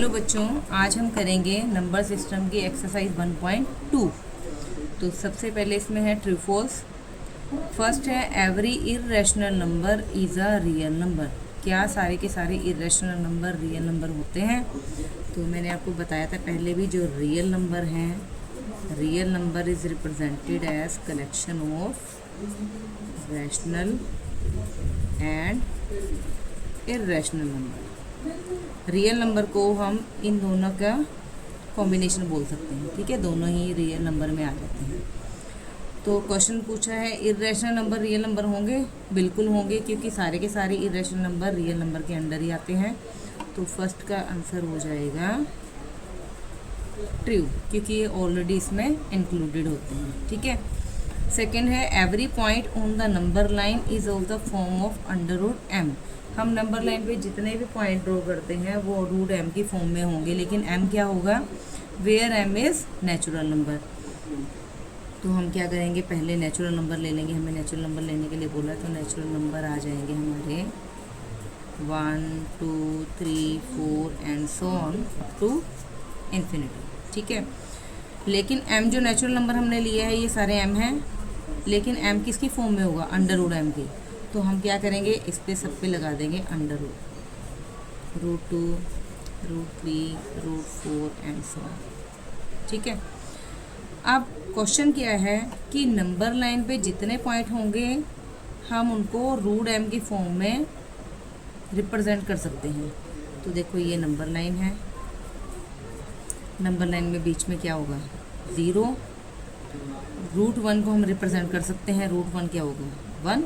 Hello बच्चों, आज हम करेंगे नंबर सिस्टम की एक्सरसाइज 1.2। तो सबसे पहले इसमें है ट्रू फॉल्स। फर्स्ट है every irrational number is a real number. क्या सारे के सारे इर्रेशनल नंबर रियल नंबर होते हैं? तो मैंने आपको बताया था पहले भी, जो रियल नंबर हैं, real number is represented as collection of rational and irrational number. Real number को हम इन दोनों का कॉम्बिनेशन बोल सकते हैं, ठीक है, दोनों ही रियल नंबर में आ जाते हैं। तो क्वेश्चन पूछा है इर्रेशनल नंबर रियल नंबर होंगे? बिल्कुल होंगे, क्योंकि सारे के सारे इर्रेशनल नंबर रियल नंबर के अंडर ही आते हैं। तो फर्स्ट का आंसर हो जाएगा ट्रू, क्योंकि ये ऑलरेडी इसमें इंक्लूडेड होते हैं, ठीक है। सेकेंड है every point on the number line is of the form of under root M. हम नंबर लाइन पे जितने भी पॉइंट ड्रॉ करते हैं वो रूट एम की फॉर्म में होंगे, लेकिन एम क्या होगा? Where M is natural number. तो हम क्या करेंगे, पहले नेचुरल नंबर ले लेंगे। हमें नेचुरल नंबर लेने के लिए बोला, तो नेचुरल नंबर आ जाएंगे हमारे 1 2 3 4 and so on to infinity, ठीक है। लेकिन m जो नेचुरल नंबर हमने लिया है, ये सारे m हैं, लेकिन m किसकी फॉर्म में होगा? अंडर रूट m की। तो हम क्या करेंगे, इस पे सब पे लगा देंगे under root 2 root 3 root 4 and so on, ठीक है। अब क्वेश्चन क्या है कि नंबर लाइन पे जितने पॉइंट होंगे हम उनको रूट m की फॉर्म में रिप्रेजेंट कर सकते हैं। तो देखो, ये नंबर लाइन है, नंबर लाइन में बीच में क्या होगा? 0। रूट 1 को हम रिप्रेजेंट कर सकते हैं, रूट 1 क्या होगा? 1।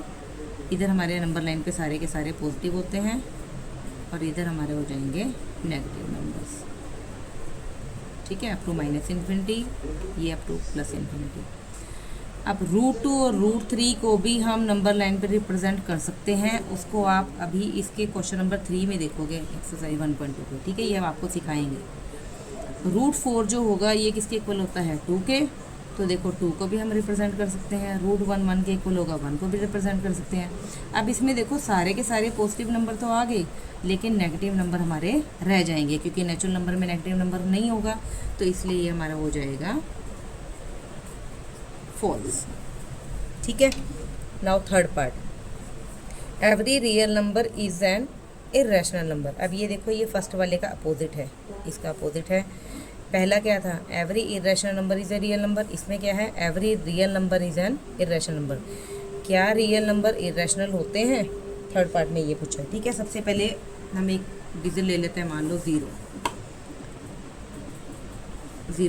इधर हमारे नंबर लाइन पे सारे के सारे पॉजिटिव होते हैं और इधर हमारे हो जाएंगे नेगेटिव नंबर्स, ठीक है, अप टू माइनस इन्फिनिटी, ये अप टू प्लस इन्फिनिटी। अब रूट 2 और रूट 3 को भी हम नंबर लाइन पे रिप्रेजेंट कर सकते हैं। उसको आप अभी इसके क्वेश्चन नंबर 3 में देखोगे, एक्सरसाइज 1.2 पे, ठीक है, ये हम आपको सिखाएंगे। रूट 4 जो होगा ये किसके इक्वल होता है? 2 के। तो देखो, 2 को भी हम रिप्रेजेंट कर सकते हैं। रूट 1 1 के इक्वल होगा, 1 को भी रिप्रेजेंट कर सकते हैं। अब इसमें देखो, सारे के सारे पॉजिटिव नंबर तो आ गए, लेकिन नेगेटिव नंबर हमारे रह जाएंगे, क्योंकि नेचुरल नंबर में नेगेटिव नंबर नहीं होगा। तो इसलिए ये हमारा हो जाएगा फॉल्स, ठीक है। Now third part, every real number is an irrational number. अब ये देखो, ये फर्स्ट वाले का अपोजिट है, इसका अपोजिट है। पहला क्या था? Every irrational number is a real number. इसमें क्या है? Every real number is an irrational number. क्या रियल नंबर इर्रेशनल होते हैं? थर्ड पार्ट में ये पूछा है, ठीक है। सबसे पहले हम एक डिजिट ले लेते हैं, मान लो 0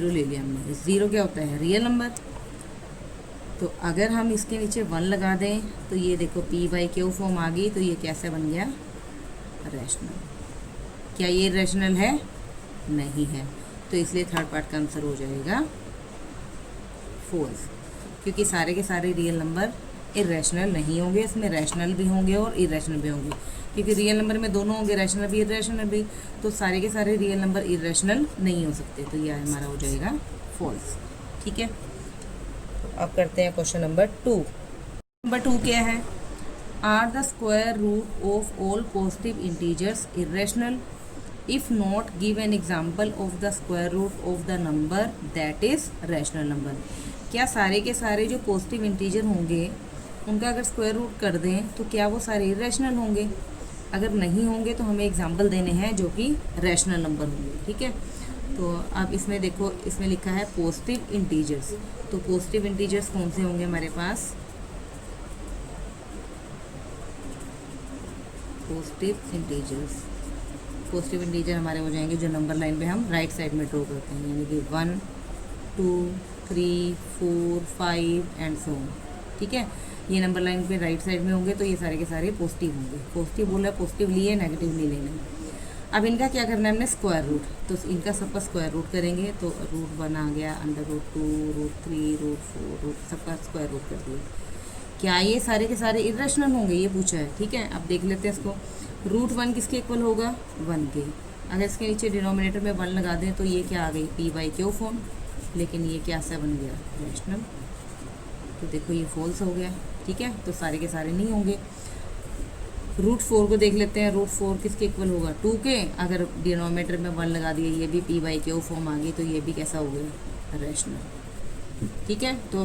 ले लिया हमने। 0 क्या होता है? Real number. तो अगर हम इसके नीचे 1 लगा दें तो ये देखो p/q फॉर्म आ गई, तो ये कैसे बन गया? रैशनल। क्या ये रैशनल है? नहीं है। तो इसलिए थर्ड पार्ट का आंसर हो जाएगा फॉल्स, क्योंकि सारे के सारे रियल नंबर इर्रेशनल नहीं होंगे। इसमें रैशनल भी होंगे और इर्रेशनल भी होंगे, क्योंकि रियल नंबर में दोनों होंगे, रैशनल भी इर्रेशनल भी। तो सारे के सारे रियल नंबर इर्रेशनल नहीं हो सकते, तो यह हमारा हो जाएगा फॉल्स, ठीक है। अब करते हैं क्वेश्चन नंबर 2। नंबर 2 क्या है? Are the square root of all positive integers irrational? If not, give an example of the square root of the number that is rational number. क्या सारे के सारे जो पॉजिटिव इंटीजर होंगे उनका अगर स्क्वायर रूट कर दें तो क्या वो सारे इर्रेशनल होंगे? अगर नहीं होंगे तो हमें एग्जाम्पल देने हैं जो कि रैशनल नंबर होंगे, ठीक है। तो अब इसमें देखो, इसमें लिखा है पॉजिटिव इंटीजर्स। तो पॉजिटिव इंटीजर्स कौन से होंगे हमारे पास? पॉजिटिव इंटीजर हमारे हो जाएंगे जो नंबर लाइन पे हम राइट साइड में ड्रॉ करते हैं, यानी कि 1 2 3 4 5 एंड सो ऑन, ठीक है। ये नंबर लाइन पे राइट साइड में होंगे, तो ये सारे के सारे पॉजिटिव होंगे। पॉजिटिव बोला, पॉजिटिव लिए, नेगेटिव नहीं लेना। अब इनका क्या करना है हमने? Square root. तो इनका सबका स्क्वायर रूट करेंगे, तो रूट 1 आ गया, under root 2 root 3 root 4 root, सबका स्क्वायर रूट कर दिया। क्या ये सारे के सारे इर्रेशनल होंगे? ये पूछा है, ठीक है। अब देख लेते हैं इसको। रूट 1 किसके इक्वल होगा? 1 के। अगर इसके नीचे डिनोमिनेटर में 1 लगा दें तो ये क्या आ गई? p/q form. लेकिन ये क्या सा बन गया? रैशनल। तो देखो, ये फॉल्स हो गया, ठीक है। तो सारे के सारे नहीं होंगे। √4 को देख लेते हैं। √4 किसके इक्वल होगा? 2 के। अगर डिनोमिनेटर में 1 लगा दिया, ये भी p/q फॉर्म आ गई, तो ये भी कैसा हो गया? रैशनल। ठीक है, तो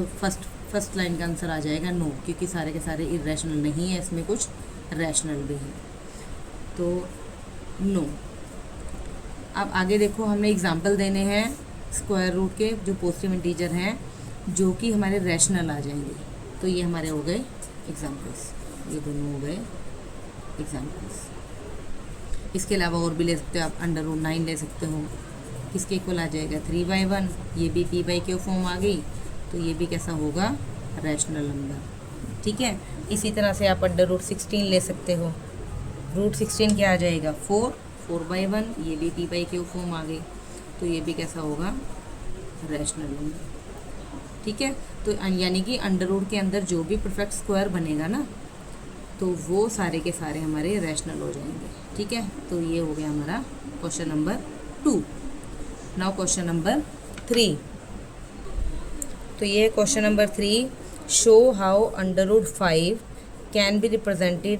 फर्स्ट लाइन का आंसर आ जाएगा नो, क्योंकि सारे के सारे इरेशनल नहीं है, इसमें कुछ रैशनल भी है, तो नो। अब आगे देखो, हमने एग्जाम्पल देने हैं स्क्वायर रूट के जो पॉजिटिव इंटीजर हैं, जो कि हमारे रैशनल आ जाएंगे। तो ये हमारे हो गए एग्जाम्पल्स, ये दोनों हो गए एग्जाम्पल्स। इसके अलावा और भी ले सकते हो आप, √9 ले सकते हो, किसके इक्वल आ जाएगा? 3/1। ये भी p/q फॉर्म आ गई, तो ये भी कैसा होगा? Rational number. ठीक है, इसी तरह से आप √16 ले सकते हो। √16 क्या आ जाएगा? 4/1। ये भी p/q फॉर्म आ गई, तो ये भी कैसा होगा? Rational number. ठीक है, तो यानी कि अंडर के अंदर जो भी परफेक्ट स्क्वायर बनेगा ना, तो वो सारे के सारे हमारे रैशनल हो जाएंगे। ठीक है, तो ये हो गया हमारा question number 2। Now question number 3। तो ये question number 3, show how √5 can be represented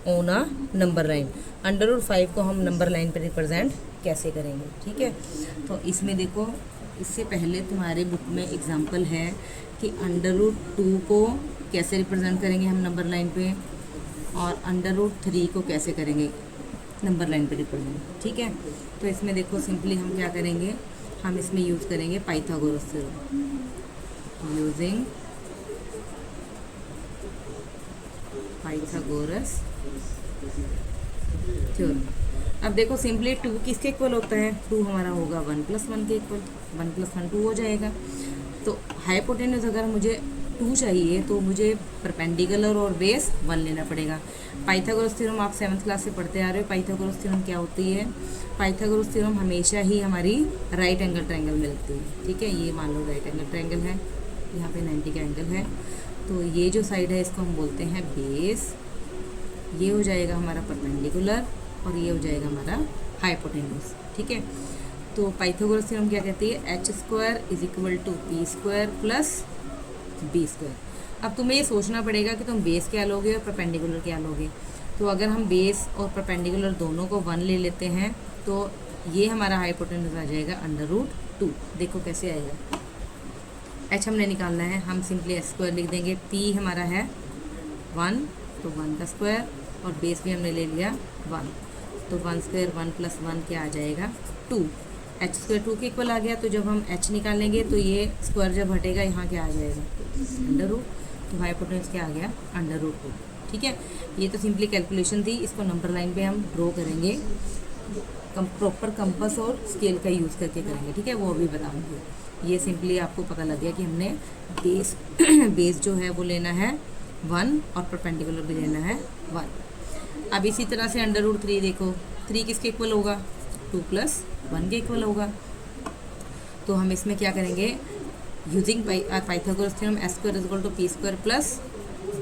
on a number line. √5 को हम नंबर लाइन पर रिप्रेजेंट कैसे करेंगे? ठीक है, तो इसमें देखो, इससे पहले तुम्हारे बुक में एग्जाम्पल है कि √2 को कैसे रिप्रेजेंट करेंगे हम नंबर लाइन पे, और √3 को कैसे करेंगे नंबर लाइन पे रिप्रेजेंट। ठीक है, तो इसमें देखो सिंपली हम क्या करेंगे, हम इसमें यूज़ करेंगे Pythagoras theorem. Using Pythagoras theorem. अब देखो सिंपली 2 किसके इक्वल होता है? 2 हमारा होगा 1 + 1 के इक्वल। 1 + 1 2 हो जाएगा। तो हाइपोटेन्यूज अगर मुझे 2 चाहिए, तो मुझे परपेंडिकुलर और बेस 1 लेना पड़ेगा। पाइथागोरस थ्योरम आप 7th क्लास से पढ़ते आ रहे हो। पाइथागोरस थ्योरम क्या होती है? पाइथागोरस थ्योरम हमेशा ही हमारी राइट एंगल ट्रायंगल में लगती है। ठीक है, ये मान लो राइट एंगल ट्रायंगल है, यहाँ पे 90 का एंगल है, तो ये जो साइड है इसको हम बोलते हैं बेस, ये हो जाएगा हमारा परपेंडिकुलर, और ये हो जाएगा हमारा हाइपोटेन्यूज। ठीक है, तो पाइथागोरस थ्योरम क्या कहती है? h² = p² + b²। अब तुम्हें ये सोचना पड़ेगा कि तुम बेस क्या लोगे और परपेंडिकुलर क्या लोगे। तो अगर हम बेस और परपेंडिकुलर दोनों को 1 ले लेते हैं, तो ये हमारा हाइपोटेन्यूज आ जाएगा √2। देखो कैसे आएगा, h हमने निकालना है, हम सिंपली h² लिख देंगे। p हमारा है 1, तो 1 का स्क्वायर, और बेस भी हमने ले लिया 1, तो 1² 1 + 1 क्या आ जाएगा? 2। h² 2 के इक्वल आ गया, तो जब हम h निकालेंगे तो ये स्क्वायर जब हटेगा, यहाँ क्या आ जाएगा? √, तो हाइपोटेन्यूज क्या आ गया? √2। ठीक है, ये तो सिंपली कैलकुलेशन थी। इसको नंबर लाइन पे हम ड्रॉ करेंगे, प्रॉपर कंपास और स्केल का यूज़ करके करेंगे। ठीक है, वो भी बताऊँगी। ये सिंपली आपको पता लग गया कि हमने बेस बेस जो है वो लेना है 1, और परपेंडिकुलर भी लेना है 1। अब इसी तरह से √3 देखो, 3 किसके इक्वल होगा? 2 + 1 के इक्वल होगा। तो हम इसमें क्या करेंगे? Using Pythagoras theorem, h² = p²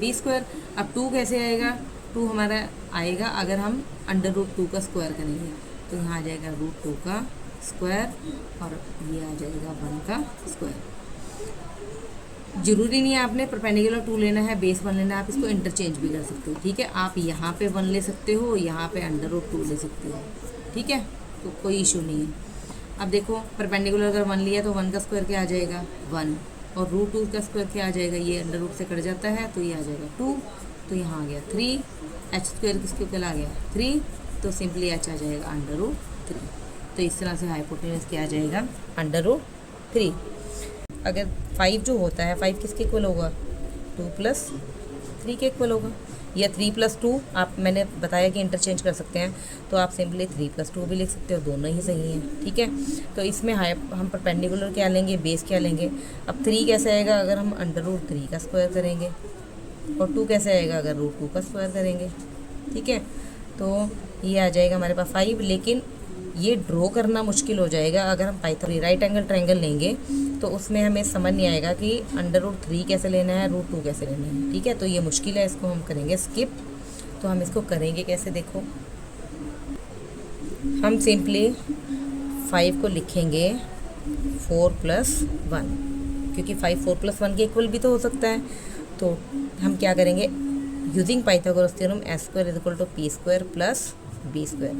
+ b²। अब 2 कैसे आएगा? 2 हमारा आएगा अगर हम √2 का स्क्वायर करेंगे, तो यहाँ आ जाएगा √2 का स्क्वायर, और ये आ जाएगा 1 का स्क्वायर। जरूरी नहीं है आपने परपेंडिकुलर 2 लेना है, बेस 1 लेना है, आप इसको इंटरचेंज भी कर सकते हो। ठीक है, आप यहाँ पे 1 ले सकते हो, यहाँ पे √2 ले सकते हो। ठीक है, तो कोई इशू नहीं है। अब देखो परपेंडिकुलर अगर 1 लिया, तो 1 का स्क्वायर क्या आ जाएगा? 1, और √2 का स्क्वायर क्या आ जाएगा? ये अंडर से कट जाता है, तो ये आ जाएगा 2, तो यहाँ आ गया 3। h² किसके ऊपर आ गया? 3, तो सिंपली h आ जाएगा √3। तो इस तरह से हाइपोटेन्यूज क्या आ जाएगा? √3। अगर 5 जो होता है, 5 किसके इक्वल होगा? 2 + 3 के इक्वल होगा, या 3 + 2। आप, मैंने बताया कि इंटरचेंज कर सकते हैं, तो आप सिंपली 3 + 2 भी लिख सकते हो, दोनों ही सही हैं। ठीक है, तो इसमें हम परपेंडिकुलर क्या लेंगे, बेस क्या लेंगे। अब 3 कैसे आएगा अगर हम √3 का स्क्वायर करेंगे, और 2 कैसे आएगा अगर √2 का स्क्वायर करेंगे। ठीक है, तो ये आ जाएगा हमारे पास 5। लेकिन ये ड्रॉ करना मुश्किल हो जाएगा अगर हम पाइथागोरस राइट एंगल ट्रायंगल लेंगे, तो उसमें हमें समझ नहीं आएगा कि √3 कैसे लेना है, √2 कैसे लेना है। ठीक है, तो ये मुश्किल है, इसको हम करेंगे स्किप। तो हम इसको करेंगे कैसे, देखो हम सिंपली 5 को लिखेंगे 4 + 1, क्योंकि 5 4 + 1 के इक्वल भी तो हो सकता है। तो हम क्या करेंगे, using Pythagoras theorem s square is equal to p square plus b square.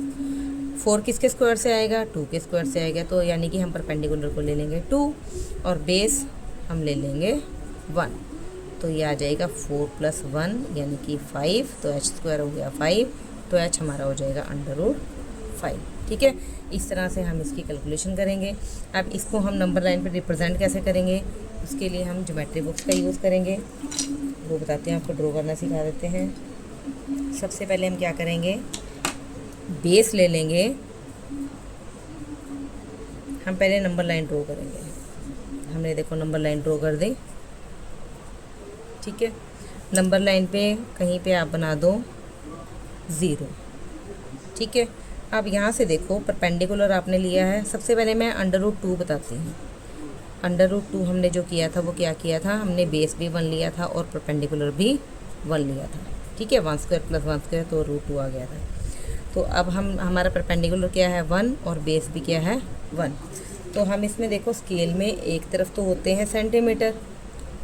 4 किसके स्क्वायर से आएगा? 2 के स्क्वायर से आएगा, तो यानी कि हम परपेंडिकुलर को ले लेंगे 2 और बेस हम ले लेंगे 1, तो ये आ जाएगा 4 + 1 यानी कि 5, तो h स्क्वायर हो गया 5, तो h हमारा हो जाएगा √5। ठीक है, इस तरह से हम इसकी कैलकुलेशन करेंगे। अब इसको हम नंबर लाइन पे रिप्रेजेंट कैसे करेंगे, उसके लिए हम ज्योमेट्री बुक्स का यूज़ करेंगे, वो बताते हैं, आपको ड्रॉ करना सिखा देते हैं। सबसे पहले हम क्या करेंगे, बेस ले लेंगे, हम पहले नंबर लाइन ड्रॉ करेंगे। हमने देखो नंबर लाइन ड्रॉ कर दी। ठीक है, नंबर लाइन पे कहीं पे आप बना दो 0। ठीक है, अब यहाँ से देखो परपेंडिकुलर आपने लिया है। सबसे पहले मैं √2 बताती हूँ। √2 हमने जो किया था वो क्या किया था, हमने बेस भी 1 लिया था और परपेंडिकुलर भी 1 लिया था। ठीक है, 1 स्क्वायर + 1 स्क्वायर तो √2 आ गया था। तो अब हमारा परपेंडिकुलर क्या है 1 और बेस भी क्या है 1। तो हम इसमें देखो स्केल में एक तरफ तो होते हैं सेंटीमीटर,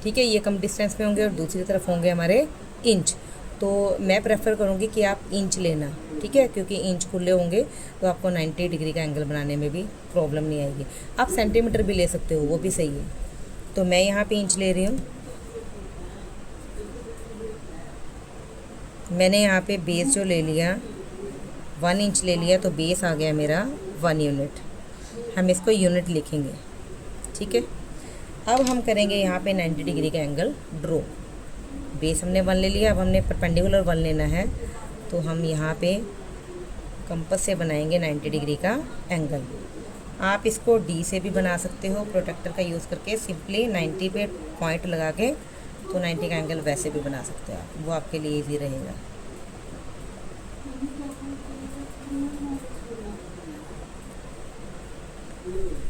ठीक है, ये कम डिस्टेंस में होंगे, और दूसरी तरफ होंगे हमारे इंच। तो मैं प्रेफर करूँगी कि आप इंच लेना, ठीक है, क्योंकि इंच खुले होंगे तो आपको 90 डिग्री का एंगल बनाने में भी प्रॉब्लम नहीं आएगी। आप सेंटीमीटर भी ले सकते हो, वो भी सही है। तो मैं यहाँ पे इंच ले रही हूँ। मैंने यहाँ पे बेस जो ले लिया 1 इंच ले लिया, तो बेस आ गया मेरा 1 यूनिट। हम इसको यूनिट लिखेंगे। ठीक है, अब हम करेंगे यहाँ पे 90 डिग्री का एंगल ड्रॉ। बेस हमने 1 ले लिया, अब हमने परपेंडिकुलर 1 लेना है, तो हम यहाँ पे कंपास से बनाएंगे 90 डिग्री का एंगल। आप इसको D से भी बना सकते हो, प्रोटेक्टर का यूज़ करके सिंपली 90 पे पॉइंट लगा के, तो 90 का एंगल वैसे भी बना सकते हो आप, वो आपके लिए ईजी रहेगा।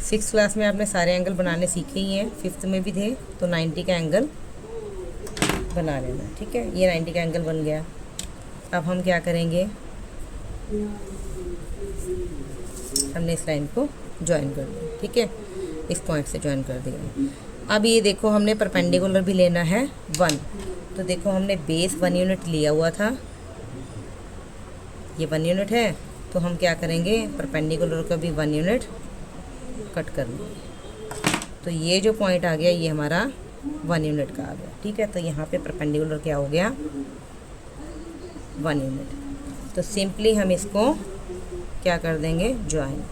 सिक्स क्लास में आपने सारे एंगल बनाने सीखे ही हैं, 5th में भी थे, तो 90 का एंगल बना लेना। ठीक है, ये 90 का एंगल बन गया। अब हम क्या करेंगे, हमने इस लाइन को ज्वाइन कर दिया। ठीक है, इस पॉइंट से ज्वाइन कर दिया। अब ये देखो हमने परपेंडिकुलर भी लेना है 1, तो देखो हमने बेस 1 यूनिट लिया हुआ था, ये 1 यूनिट है, तो हम क्या करेंगे, परपेंडिकुलर का भी 1 यूनिट कट कर लेंगे। तो ये जो पॉइंट आ गया ये हमारा 1 यूनिट का आ गया। ठीक है, तो यहाँ पे परपेंडिकुलर क्या हो गया 1 यूनिट। तो सिंपली हम इसको क्या कर देंगे, ज्वाइन।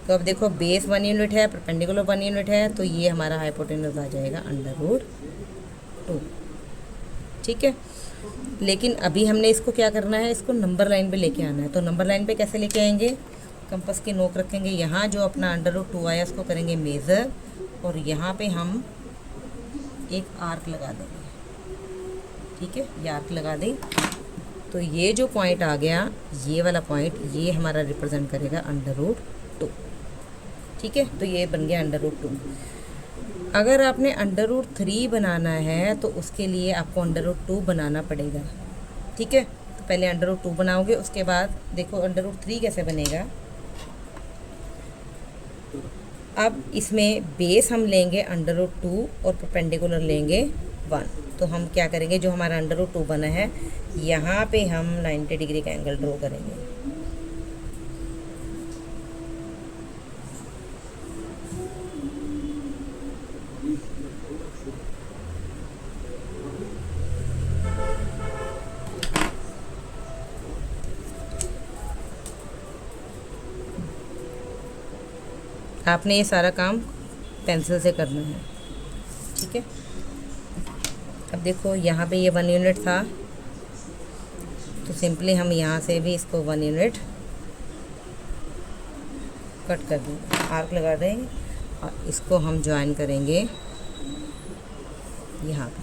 तो अब देखो बेस 1 यूनिट है, परपेंडिकुलर 1 यूनिट है, तो ये हमारा हाइपोटेन्यूज आ जाएगा √2। ठीक है, लेकिन अभी हमने इसको क्या करना है, इसको नंबर लाइन पे लेके आना है। तो नंबर लाइन पे कैसे लेके आएंगे, कंपास की नोक रखेंगे, यहाँ जो अपना √2 आया उसको करेंगे मेज़र, और यहाँ पे हम एक आर्क लगा देंगे। ठीक है, ये आर्क लगा दें, तो ये जो पॉइंट आ गया, ये वाला पॉइंट, ये हमारा रिप्रेजेंट करेगा √2। ठीक है, तो ये बन गया √2। अगर आपने √3 बनाना है तो उसके लिए आपको √2 बनाना पड़ेगा। ठीक है, तो पहले √2 बनाओगे, उसके बाद देखो √3 कैसे बनेगा। अब इसमें बेस हम लेंगे √2 और परपेंडिकुलर लेंगे 1। तो हम क्या करेंगे, जो हमारा √2 बना है यहाँ पे हम 90 डिग्री का एंगल ड्रॉ करेंगे। आपने ये सारा काम पेंसिल से करना है। ठीक है, अब देखो यहाँ पे ये 1 यूनिट था, तो सिंपली हम यहाँ से भी इसको 1 यूनिट कट कर देंगे, आर्क लगा देंगे, और इसको हम ज्वाइन करेंगे यहाँ पे।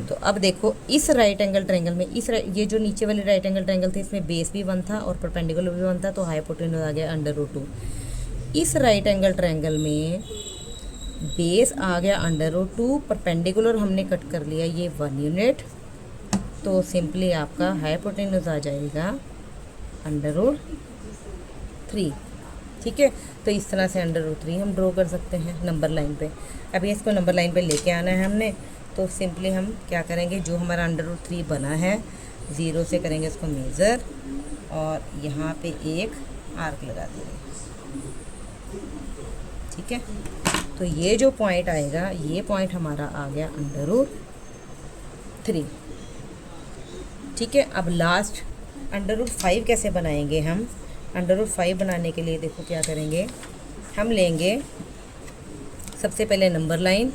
तो अब देखो इस राइट एंगल ट्रायंगल में, ये जो नीचे वाले राइट एंगल ट्रायंगल थे, इसमें बेस भी 1 था और परपेंडिकुलर भी 1 था, तो हाइपोटेन्यूज आ गया √2। इस राइट एंगल ट्रायंगल में बेस आ गया √2, परपेंडिकुलर हमने कट कर लिया ये 1 यूनिट, तो सिंपली आपका हाइपोटेन्यूज आ जाएगा √3। ठीक है, तो इस तरह से √3 हम ड्रॉ कर सकते हैं नंबर लाइन पे। अभी इसको नंबर लाइन पे लेके आना है हमने, तो सिंपली हम क्या करेंगे, जो हमारा अंडर रूट 3 बना है 0 से करेंगे इसको मेज़र और यहाँ पे एक आर्क लगा देंगे। ठीक है, तो ये जो पॉइंट आएगा ये पॉइंट हमारा आ गया अंडर रूट 3। ठीक है, अब लास्ट अंडर रूट 5 कैसे बनाएंगे हम। अंडर रूट 5 बनाने के लिए देखो क्या करेंगे, हम लेंगे सबसे पहले नंबर लाइन,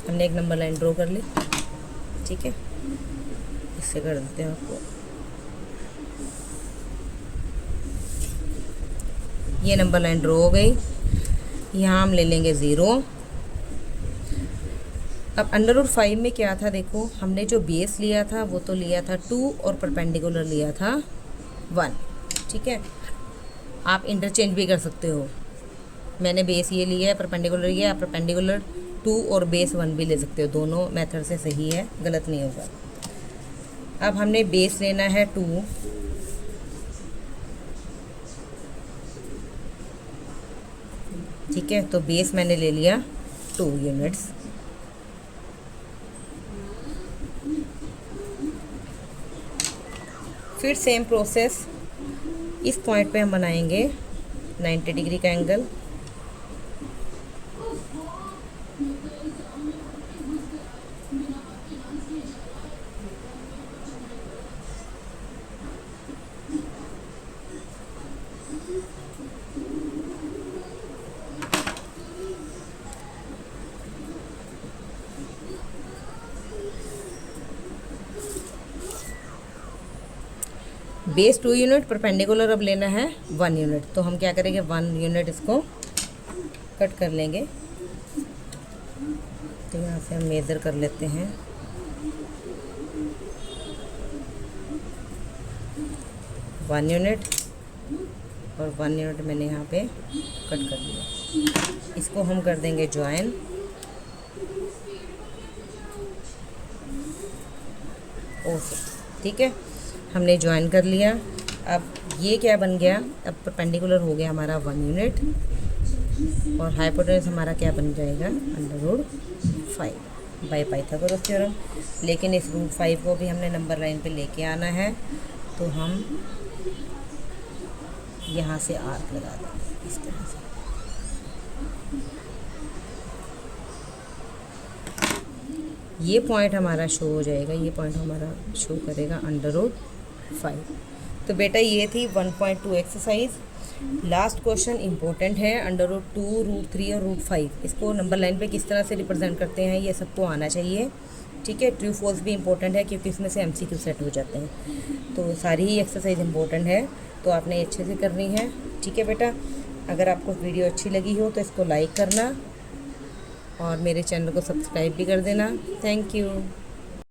हमने एक नंबर लाइन ड्रॉ कर ली। ठीक है, इससे कर देते हैं आपको, ये नंबर लाइन ड्रॉ हो गई। यहाँ हम ले लेंगे 0। अब अंडर रूट 5 में क्या था, देखो हमने जो बेस लिया था वो तो लिया था 2 और परपेंडिकुलर लिया था 1। ठीक है, आप इंटरचेंज भी कर सकते हो, मैंने बेस ये लिया है, परपेंडिकुलर ये, आप परपेंडिकुलर 2 और बेस 1 भी ले सकते हो, दोनों मेथड से सही है, गलत नहीं होगा। अब हमने बेस लेना है 2, ठीक है, तो बेस मैंने ले लिया 2 यूनिट्स। फिर सेम प्रोसेस इस पॉइंट पे हम बनाएंगे 90 डिग्री का एंगल। बेस 2 यूनिट, परपेंडिकुलर अब लेना है 1 यूनिट, तो हम क्या करेंगे 1 यूनिट इसको कट कर लेंगे। तो यहाँ से हम मेज़र कर लेते हैं, वन यूनिट और 1 यूनिट मैंने यहाँ पे कट कर दिया। इसको हम कर देंगे ज्वाइन। ठीक है, हमने ज्वाइन कर लिया। अब ये क्या बन गया, अब परपेंडिकुलर हो गया हमारा 1 यूनिट और हाइपोटेनस हमारा क्या बन जाएगा under root 5 by Pythagoras theorem. लेकिन इस रूट 5 को भी हमने नंबर लाइन पे लेके आना है, तो हम यहाँ से आर्क लगा देंगे इस तरह से। ये पॉइंट हमारा शो हो जाएगा, ये पॉइंट हमारा शो करेगा अंडर रूट 5। तो बेटा ये थी 1.2 एक्सरसाइज। लास्ट क्वेश्चन इंपॉर्टेंट है, अंडर रूट 2, रूट 3 और रूट 5 इसको नंबर लाइन पे किस तरह से रिप्रेजेंट करते हैं ये सबको आना चाहिए। ठीक है, ट्रू फॉल्स भी इंपॉर्टेंट है क्योंकि इसमें से MCQ सेट हो जाते हैं। तो सारी ही एक्सरसाइज इंपॉर्टेंट है, तो आपने अच्छे से करनी है। ठीक है बेटा, अगर आपको वीडियो अच्छी लगी हो तो इसको लाइक करना और मेरे चैनल को सब्सक्राइब भी कर देना। Thank you.